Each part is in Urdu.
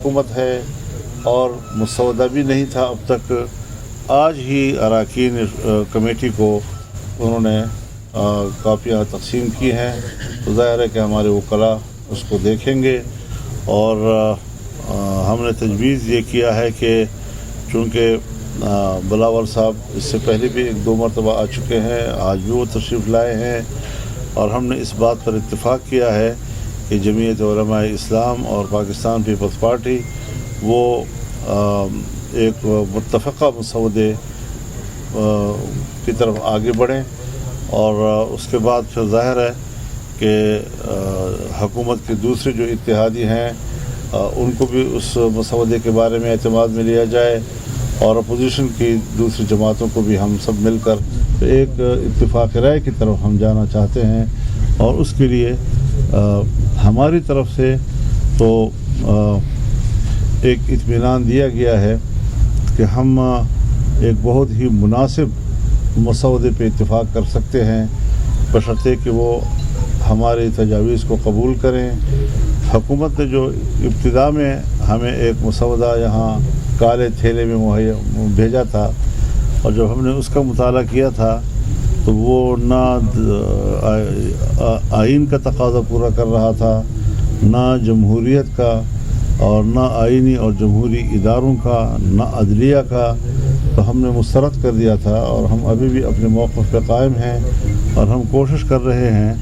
حکومت ہے اور مسودہ بھی نہیں تھا اب تک. آج ہی اراکین کمیٹی کو انہوں نے کاپیاں تقسیم کی ہیں, تو ظاہر ہے کہ ہمارے وکلاء اس کو دیکھیں گے. اور ہم نے تجویز یہ کیا ہے کہ چونکہ بلاول صاحب اس سے پہلے بھی 1-2 مرتبہ آ چکے ہیں, آج بھی وہ تشریف لائے ہیں, اور ہم نے اس بات پر اتفاق کیا ہے کہ جمعیت علماء اسلام اور پاکستان پیپلز پارٹی وہ ایک متفقہ مسودے کی طرف آگے بڑھیں, اور اس کے بعد پھر ظاہر ہے کہ حکومت کے دوسرے جو اتحادی ہیں ان کو بھی اس مسودے کے بارے میں اعتماد میں لیا جائے, اور اپوزیشن کی دوسری جماعتوں کو بھی ہم سب مل کر ایک اتفاق رائے کی طرف ہم جانا چاہتے ہیں. اور اس کے لیے ہماری طرف سے تو ایک اطمینان دیا گیا ہے کہ ہم ایک بہت ہی مناسب مسودے پہ اتفاق کر سکتے ہیں, بشرطے کہ وہ ہماری تجاویز کو قبول کریں. حکومت نے جو ابتدا میں ہمیں ایک مسودہ یہاں کالے تھیلے میں بھیجا تھا, اور جب ہم نے اس کا مطالعہ کیا تھا تو وہ نہ آئین کا تقاضا پورا کر رہا تھا, نہ جمہوریت کا, اور نہ آئینی اور جمہوری اداروں کا, نہ عدلیہ کا. تو ہم نے مسترد کر دیا تھا, اور ہم ابھی بھی اپنے موقف پہ قائم ہیں, اور ہم کوشش کر رہے ہیں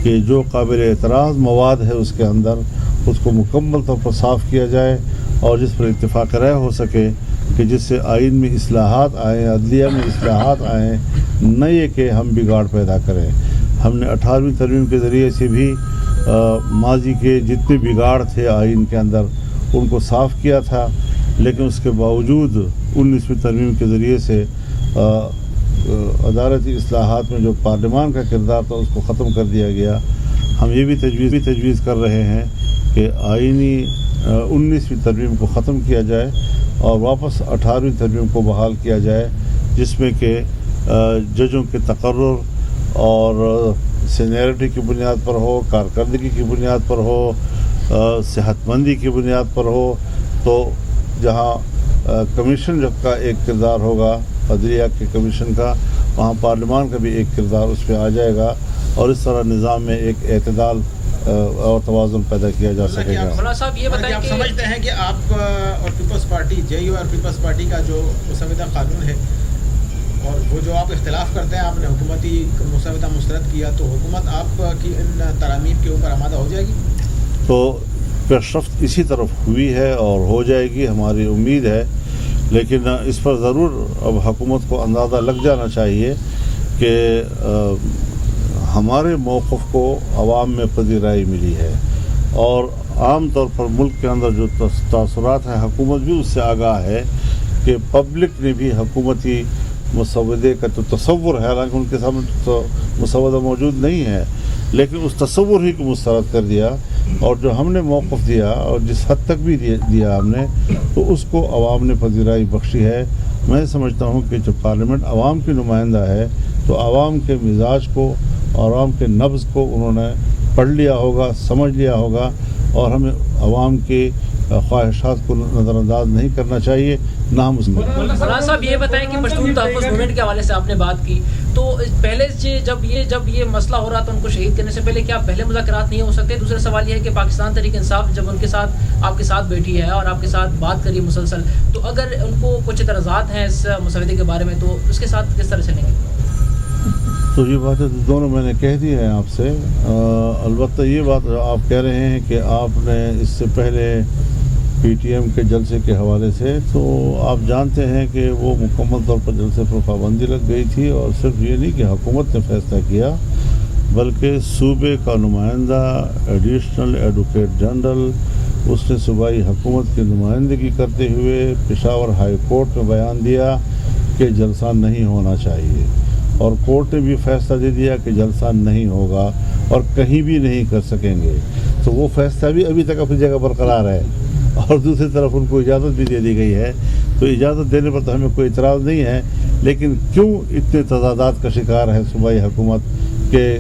کہ جو قابل اعتراض مواد ہے اس کے اندر اس کو مکمل طور پر صاف کیا جائے, اور جس پر اتفاق رائے ہو سکے کہ جس سے آئین میں اصلاحات آئیں, عدلیہ میں اصلاحات آئیں, نہ یہ کہ ہم بگاڑ پیدا کریں. ہم نے 18ویں ترمیم کے ذریعے سے بھی ماضی کے جتنے بگاڑ تھے آئین کے اندر ان کو صاف کیا تھا, لیکن اس کے باوجود 19ویں ترمیم کے ذریعے سے عدالتی اصلاحات میں جو پارلیمان کا کردار تھا اس کو ختم کر دیا گیا. ہم یہ بھی تجویز کر رہے ہیں کہ آئینی 19ویں ترمیم کو ختم کیا جائے اور واپس 18ویں ترمیم کو بحال کیا جائے, جس میں کہ ججوں کے تقرر اور سینیئرٹی کی بنیاد پر ہو, کارکردگی کی بنیاد پر ہو, صحت مندی کی بنیاد پر ہو. تو جہاں کمیشن جب کا ایک کردار ہوگا عدلیہ کے کمیشن کا, وہاں پارلیمان کا بھی ایک کردار اس پہ آ جائے گا, اور اس طرح نظام میں ایک اعتدال اور توازن پیدا کیا جا سکے گا. مولانا صاحب یہ بتائیں آپ سمجھتے ہیں کہ آپ اور پیپلز پارٹی JU اور پیپلز پارٹی کا جو مسودہ قانون ہے اور وہ جو آپ اختلاف کرتے ہیں, آپ نے حکومتی مسودہ مسترد کیا, تو حکومت آپ کی ان ترامیم کے اوپر آمادہ ہو جائے گی؟ تو پیشرفت اسی طرف ہوئی ہے اور ہو جائے گی, ہماری امید ہے. لیکن اس پر ضرور اب حکومت کو اندازہ لگ جانا چاہیے کہ ہمارے موقف کو عوام میں پذیرائی ملی ہے, اور عام طور پر ملک کے اندر جو تاثرات ہیں حکومت بھی اس سے آگاہ ہے کہ پبلک نے بھی حکومتی مسودے کا تو تصور ہے, حالانکہ ان کے سامنے تو مسودہ موجود نہیں ہے, لیکن اس تصور ہی کو مسترد کر دیا, اور جو ہم نے موقف دیا اور جس حد تک بھی دیا ہم نے, تو اس کو عوام نے پذیرائی بخشی ہے. میں سمجھتا ہوں کہ جب پارلیمنٹ عوام کی نمائندہ ہے تو عوام کے مزاج کو اور عوام کے نبض کو انہوں نے پڑھ لیا ہوگا, سمجھ لیا ہوگا, اور ہمیں عوام کے خواہشات کو نظر انداز نہیں کرنا چاہیے, نہ ہم اس میں. مولانا صاحب یہ بتائیں کہ پشتون تحفظ موومنٹ کے حوالے سے آپ نے بات کی, تو پہلے جب یہ مسئلہ ہو رہا تھا ان کو شہید کرنے سے پہلے, کیا پہلے مذاکرات نہیں ہو سکتے؟ دوسرا سوال یہ ہے کہ پاکستان تحریک انصاف جب ان کے ساتھ آپ کے ساتھ بیٹھی ہے اور آپ کے ساتھ بات کری مسلسل, تو اگر ان کو کچھ اعتراضات ہیں اس مسودے کے بارے میں, تو اس کے ساتھ کس طرح چلیں گے؟ تو یہ باتیں دونوں میں نے کہہ دی ہیں آپ سے. البتہ یہ بات آپ کہہ رہے ہیں کہ آپ نے اس سے پہلے PTM کے جلسے کے حوالے سے, تو آپ جانتے ہیں کہ وہ مکمل طور پر جلسے پر پابندی لگ گئی تھی, اور صرف یہ نہیں کہ حکومت نے فیصلہ کیا بلکہ صوبے کا نمائندہ ایڈیشنل ایڈوکیٹ جنرل اس نے صوبائی حکومت کی نمائندگی کرتے ہوئے پشاور ہائی کورٹ میں بیان دیا کہ جلسہ نہیں ہونا چاہیے, اور کورٹ نے بھی فیصلہ دے دیا کہ جلسہ نہیں ہوگا اور کہیں بھی نہیں کر سکیں گے. تو وہ فیصلہ بھی ابھی تک اپنی جگہ برقرار ہے, اور دوسری طرف ان کو اجازت بھی دے دی گئی ہے. تو اجازت دینے پر تو ہمیں کوئی اعتراض نہیں ہے, لیکن کیوں اتنے تضادات کا شکار ہے صوبائی حکومت کہ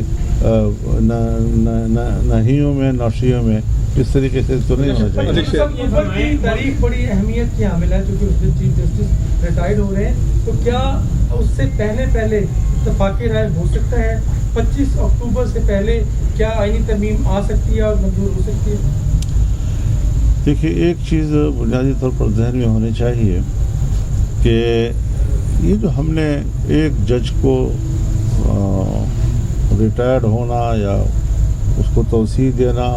نہیوں میں نوشیوں میں اس طریقے سے تو نہیں ہونا چاہیے. اکتوبر کی تاریخ بڑی اہمیت کی حامل ہے چونکہ اس دن چیف جسٹس ریٹائرڈ ہو رہے ہیں, تو کیا اس سے پہلے اتفاقی رائے ہو سکتا ہے؟ 25 اکتوبر سے پہلے کیا آئینی ترمیم آ سکتی ہے اور منظور ہو سکتی ہے؟ دیکھیے, ایک چیز بنیادی طور پر ذہن میں ہونی چاہیے کہ یہ جو ہم نے ایک جج کو ریٹائرڈ ہونا یا اس کو توسیع دینا,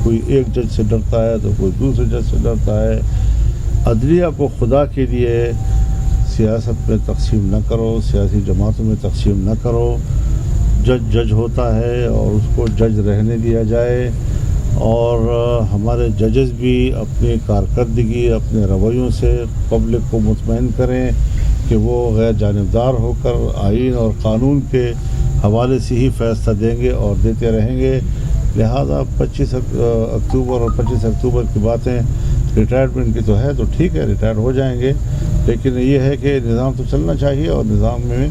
کوئی ایک جج سے ڈرتا ہے تو کوئی دوسرے جج سے ڈرتا ہے. عدلیہ کو خدا کے لیے سیاست میں تقسیم نہ کرو, سیاسی جماعتوں میں تقسیم نہ کرو. جج ہوتا ہے اور اس کو جج رہنے دیا جائے, اور ہمارے ججز بھی اپنی کارکردگی, اپنے رویوں سے پبلک کو مطمئن کریں کہ وہ غیر جانبدار ہو کر آئین اور قانون کے حوالے سے ہی فیصلہ دیں گے اور دیتے رہیں گے. لہٰذا 25 اکتوبر اور 25 اکتوبر کی باتیں ریٹائرمنٹ کی تو ہے تو ٹھیک ہے, ریٹائر ہو جائیں گے, لیکن یہ ہے کہ نظام تو چلنا چاہیے اور نظام میں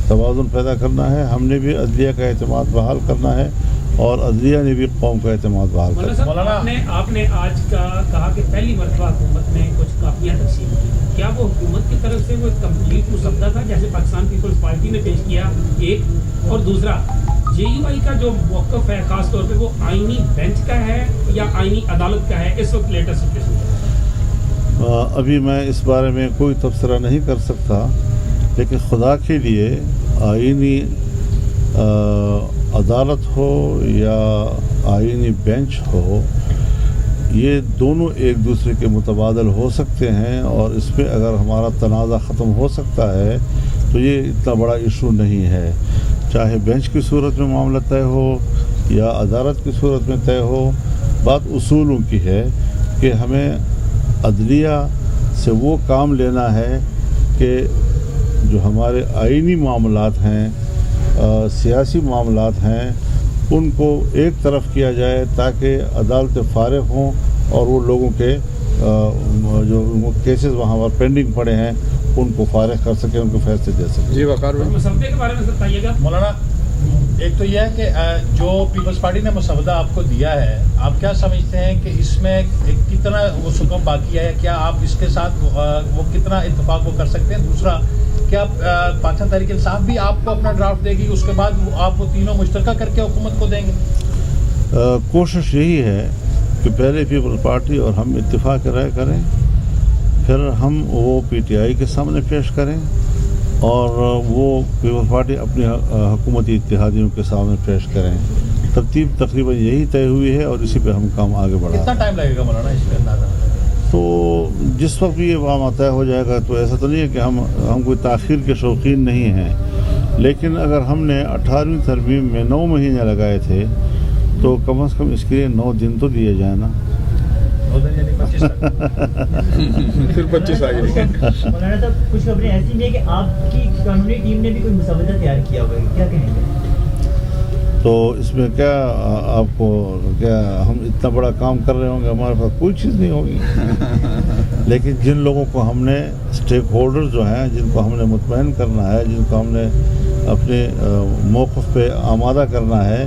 توازن پیدا کرنا ہے. ہم نے بھی عدلیہ کا اعتماد بحال کرنا ہے اور عدلیہ نے بھی قوم کا اعتماد بحال کرنا ہے. آپ نے آج کا کہا کہ پہلی مرتبہ حکومت نے کچھ کاپیاں تقسیم کی, کیا وہ حکومت کی طرف سے وہ کمپلیٹ مسودہ تھا جیسے پاکستان پیپلز پارٹی نے پیش کیا ایک, اور دوسرا جے یو آئی کا جو موقف ہے خاص طور پہ وہ آئینی بینچ کا ہے یا آئینی عدالت کا ہے اس وقت لیٹسٹ سچویشن؟ ابھی میں اس بارے میں کوئی تبصرہ نہیں کر سکتا, لیکن خدا کے لیے آئینی عدالت ہو یا آئینی بینچ ہو, یہ دونوں ایک دوسرے کے متبادل ہو سکتے ہیں, اور اس پہ اگر ہمارا تنازع ختم ہو سکتا ہے تو یہ اتنا بڑا ایشو نہیں ہے. چاہے بینچ کی صورت میں معاملہ طے ہو یا عدالت کی صورت میں طے ہو, بات اصولوں کی ہے کہ ہمیں عدلیہ سے وہ کام لینا ہے کہ جو ہمارے آئینی معاملات ہیں, سیاسی معاملات ہیں, ان کو ایک طرف کیا جائے تاکہ عدالتیں فارغ ہوں اور وہ لوگوں کے جو کیسز وہاں پر پینڈنگ پڑے ہیں ان کو فارغ کر سکیں, ان کو فیصلے دے سکیں. جی وقار بھائی, مسودے کے بارے میں بتائیے گا. مولانا, ایک تو یہ ہے کہ جو پیپلز پارٹی نے مسودہ آپ کو دیا ہے, آپ کیا سمجھتے ہیں کہ اس میں کتنا وہ سکم باقی ہے, کیا آپ اس کے ساتھ وہ کتنا اتفاق وہ کر سکتے ہیں؟ دوسرا, کیا پاکستان تحریک انصاف بھی آپ کو اپنا ڈرافٹ دے گی, اس کے بعد آپ وہ تینوں مشترکہ کر کے حکومت کو دیں گے؟ کوشش یہی ہے کہ پہلے پیپلز پارٹی اور ہم اتفاق رائے کریں, پھر ہم وہ پی ٹی آئی کے سامنے پیش کریں, اور وہ پیپلز پارٹی اپنی حکومتی اتحادیوں کے سامنے پیش کریں. ترتیب تقریباً یہی طے ہوئی ہے اور اسی پہ ہم کام آگے بڑھا. کتنا ٹائم لگے گا مولانا اس پہ اندازہ؟ تو جس وقت بھی یہ معاملہ طے ہو جائے گا, تو ایسا تو نہیں ہے کہ ہم کوئی تاخیر کے شوقین نہیں ہیں, لیکن اگر ہم نے 18ویں ترمیم میں 9 مہینے لگائے تھے تو کم از کم اس کے لیے 9 دن تو دیے جائیں نا. پھر 25 آ گئے. مولانا صاحب, کچھ خبریں ایسی بھی ہیں کہ آپ کی قانونی ٹیم نے بھی کوئی مسودہ تیار کیا ہوا ہے, کیا کہیں گے؟ تو اس میں کیا آپ کو کیا ہم اتنا بڑا کام کر رہے ہوں گے, ہمارے پاس کوئی چیز نہیں ہوگی, لیکن جن لوگوں کو ہم نے اسٹیک ہولڈر جو ہیں, جن کو ہم نے مطمئن کرنا ہے, جن کو ہم نے اپنے موقف پہ آمادہ کرنا ہے,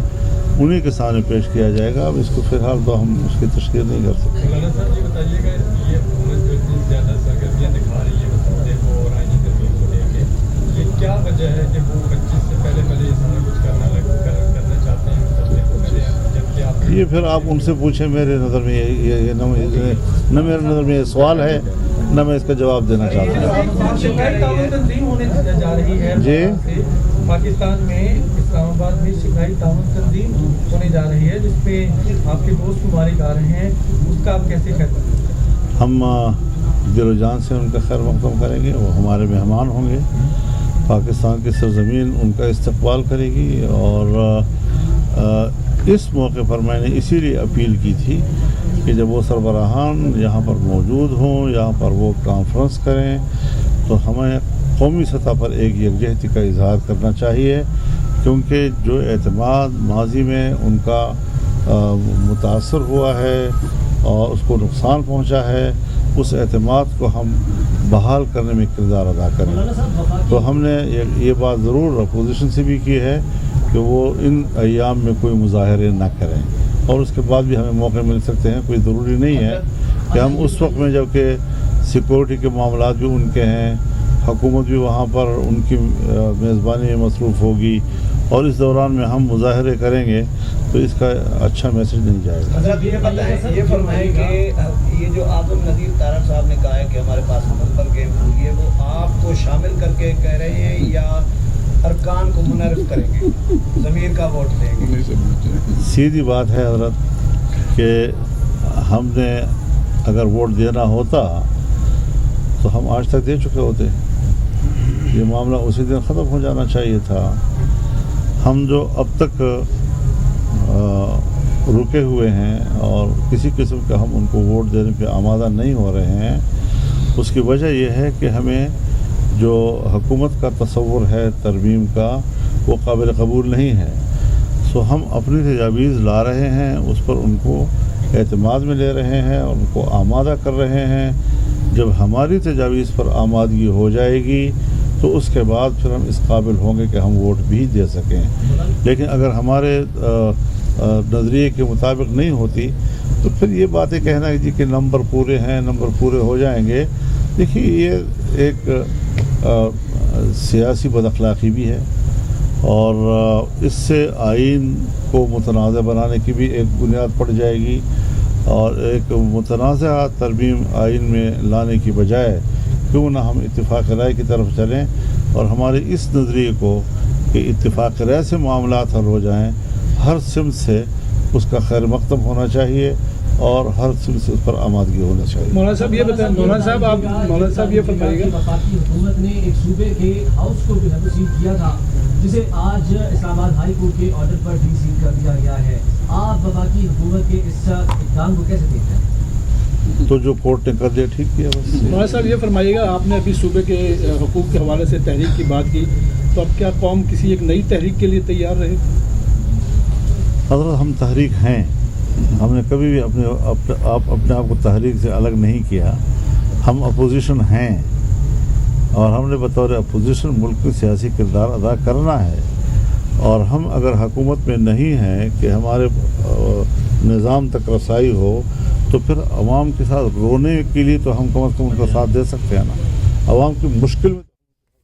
انہیں کے سامنے پیش کیا جائے گا. اب اس کو فی الحال تو ہم اس کی تشکیل نہیں کر سکتے. مولانا صاحب یہ بتائیے گا, یہ حکومت جو اتنی زیادہ سرگرمیاں دکھا رہی ہے مسودے کو اور آئینی ترمیم کو لے کے, یہ کیا وجہ ہے کہ وہ 25 سے پہلے یہ سارا کچھ کرنا چاہتے ہیں مسودے کو کریں, جبکہ آپ یہ پھر آپ ان سے پوچھیں. میرے نظر میں یہ نہ میرے نظر میں یہ سوال ہے, نہ میں اس کا جواب دینا چاہتا ہوں. شنگھائی تعاون تنظیم ہونے جا رہی ہے جی, پاکستان میں اسلام آباد میں شنگھائی تعاون تنظیم ہونے جا رہی ہے, جس پہ آپ کے دوست مبارک آ رہے ہیں, اس کا آپ کیسے خیر کریں گے؟ ہم دل و جان سے ان کا خیر مقدم کریں گے. وہ ہمارے مہمان ہوں گے, پاکستان کی سرزمین ان کا استقبال کرے گی, اور اس موقع پر میں نے اسی لیے اپیل کی تھی کہ جب وہ سربراہان یہاں پر موجود ہوں, یہاں پر وہ کانفرنس کریں, تو ہمیں قومی سطح پر ایک یکجہتی کا اظہار کرنا چاہیے, کیونکہ جو اعتماد ماضی میں ان کا متاثر ہوا ہے اور اس کو نقصان پہنچا ہے, اس اعتماد کو ہم بحال کرنے میں کردار ادا کریں. تو ہم نے یہ بات ضرور اپوزیشن سے بھی کی ہے کہ وہ ان ایام میں کوئی مظاہرے نہ کریں, اور اس کے بعد بھی ہمیں موقع مل سکتے ہیں. کوئی ضروری نہیں ہے کہ ہم اس وقت میں، جب کہ سیکورٹی کے معاملات بھی ان کے ہیں، حکومت بھی وہاں پر ان کی میزبانی میں مصروف ہوگی، اور اس دوران میں ہم مظاہرے کریں گے تو اس کا اچھا میسج نہیں جائے گا. حضرت یہ بتائیں، یہ فرمائیں کہ یہ جو اعظم نذیر تارڑ صاحب نے کہا ہے کہ ہمارے پاس مستقبل گیم ہوگی ہے، وہ آپ کو شامل کر کے کہہ رہے ہیں یا ارکان کو منعرف کریں گے، ضمیر کا ووٹ دیں گے؟ سیدھی بات ہے حضرت کہ ہم نے اگر ووٹ دینا ہوتا تو ہم آج تک دے چکے ہوتے. یہ معاملہ اسی دن ختم ہو جانا چاہیے تھا. ہم جو اب تک رکے ہوئے ہیں اور کسی قسم کا ہم ان کو ووٹ دینے پہ آمادہ نہیں ہو رہے ہیں، اس کی وجہ یہ ہے کہ ہمیں جو حکومت کا تصور ہے ترمیم کا، وہ قابل قبول نہیں ہے. سو ہم اپنی تجاویز لا رہے ہیں، اس پر ان کو اعتماد میں لے رہے ہیں اور ان کو آمادہ کر رہے ہیں. جب ہماری تجاویز پر آمادگی ہو جائے گی تو اس کے بعد پھر ہم اس قابل ہوں گے کہ ہم ووٹ بھی دے سکیں. لیکن اگر ہمارے نظریے کے مطابق نہیں ہوتی تو پھر یہ باتیں کہنا ہے جی کہ نمبر پورے ہیں، نمبر پورے ہو جائیں گے. دیکھیے یہ ایک سیاسی بد اخلاقی بھی ہے، اور اس سے آئین کو متنازع بنانے کی بھی ایک بنیاد پڑ جائے گی، اور ایک متنازع ترمیم آئین میں لانے کی بجائے کیوں نہ ہم اتفاق رائے کی طرف چلیں اور ہمارے اس نظریے کو کہ اتفاق رائے سے معاملات حل ہو جائیں. ہر سمت سے اس کا خیر مقدم ہونا چاہیے اور ہر سمت سے اس پر آمادگی ہونا چاہیے. مولانا صاحب یہ بتائیں، مولانا صاحب یہ فرمائیے گا. وفاقی حکومت نے ایک صوبے کے ہاؤس کو جو ہے وہ سیل کیا تھا، جسے آج اسلام آباد ہائی کورٹ کے آرڈر پر ڈی سیل کر دیا گیا ہے. آپ وفاقی حکومت کے اس اقدام کو کیسے دیکھتے ہیں؟ تو جو کورٹ نے کر دیا ٹھیک کیا بس. مولانا صاحب یہ فرمائیے گا، آپ نے ابھی صوبے کے حقوق کے حوالے سے تحریک کی بات کی، تو اب کیا قوم کسی ایک نئی تحریک کے لیے تیار رہے؟ حضرت ہم تحریک ہیں، ہم نے کبھی بھی اپنے آپ کو تحریک سے الگ نہیں کیا. ہم اپوزیشن ہیں اور ہم نے بطور اپوزیشن ملک میں سیاسی کردار ادا کرنا ہے. اور ہم اگر حکومت میں نہیں ہیں کہ ہمارے نظام تک رسائی ہو تو پھر عوام کے ساتھ رونے کے لیے تو ہم کم از کم ان کا ساتھ دے سکتے ہیں نا. عوام کی مشکل میں